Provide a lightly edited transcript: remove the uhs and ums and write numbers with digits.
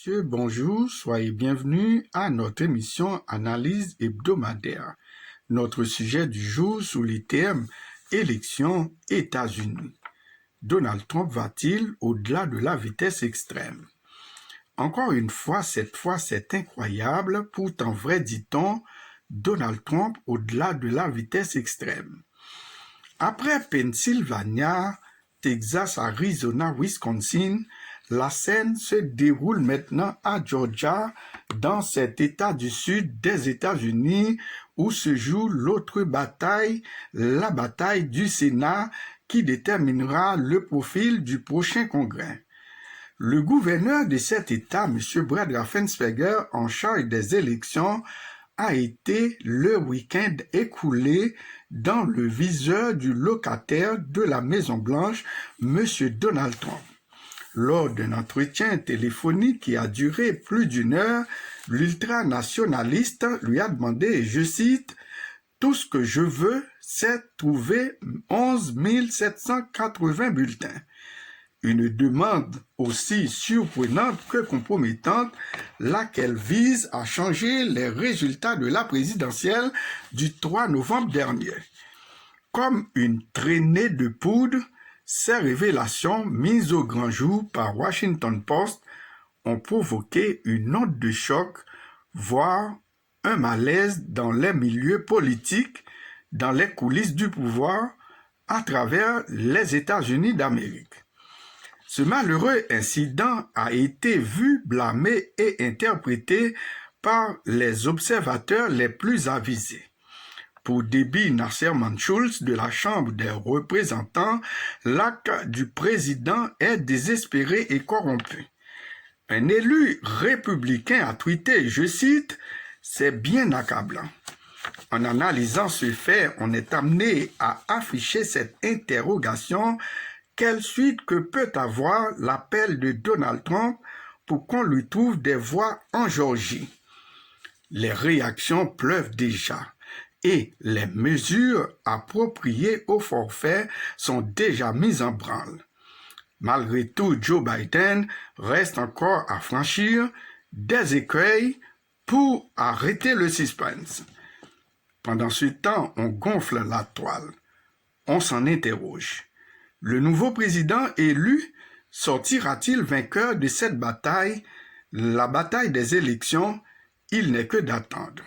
Monsieur, bonjour, soyez bienvenus à notre émission Analyse hebdomadaire. Notre sujet du jour sous les termes Élections États-Unis. Donald Trump va-t-il au-delà de la vitesse extrême? Encore une fois, cette fois c'est incroyable, pourtant vrai dit-on, Donald Trump au-delà de la vitesse extrême. Après Pennsylvania, Texas, Arizona, Wisconsin, la scène se déroule maintenant à Georgia, dans cet État du sud des États-Unis où se joue l'autre bataille, la bataille du Sénat qui déterminera le profil du prochain congrès. Le gouverneur de cet État, M. Brad Raffensperger, en charge des élections, a été le week-end écoulé dans le viseur du locataire de la Maison-Blanche, M. Donald Trump. Lors d'un entretien téléphonique qui a duré plus d'une heure, l'ultranationaliste lui a demandé, et je cite, « Tout ce que je veux, c'est trouver 11 780 bulletins. » Une demande aussi surprenante que compromettante, laquelle vise à changer les résultats de la présidentielle du 3 novembre dernier. Comme une traînée de poudre, ces révélations mises au grand jour par Washington Post ont provoqué une onde de choc, voire un malaise dans les milieux politiques, dans les coulisses du pouvoir, à travers les États-Unis d'Amérique. Ce malheureux incident a été vu, blâmé et interprété par les observateurs les plus avisés. Pour Debbie Nasserman Schultz de la Chambre des représentants, l'acte du président est désespéré et corrompu. Un élu républicain a tweeté, je cite, « C'est bien accablant ». En analysant ce fait, on est amené à afficher cette interrogation: quelle suite que peut avoir l'appel de Donald Trump pour qu'on lui trouve des voix en Géorgie? Les réactions pleuvent déjà et les mesures appropriées au forfait sont déjà mises en branle. Malgré tout, Joe Biden reste encore à franchir des écueils pour arrêter le suspense. Pendant ce temps, on gonfle la toile. On s'en interroge. Le nouveau président élu sortira-t-il vainqueur de cette bataille, la bataille des élections? Il n'est que d'attendre.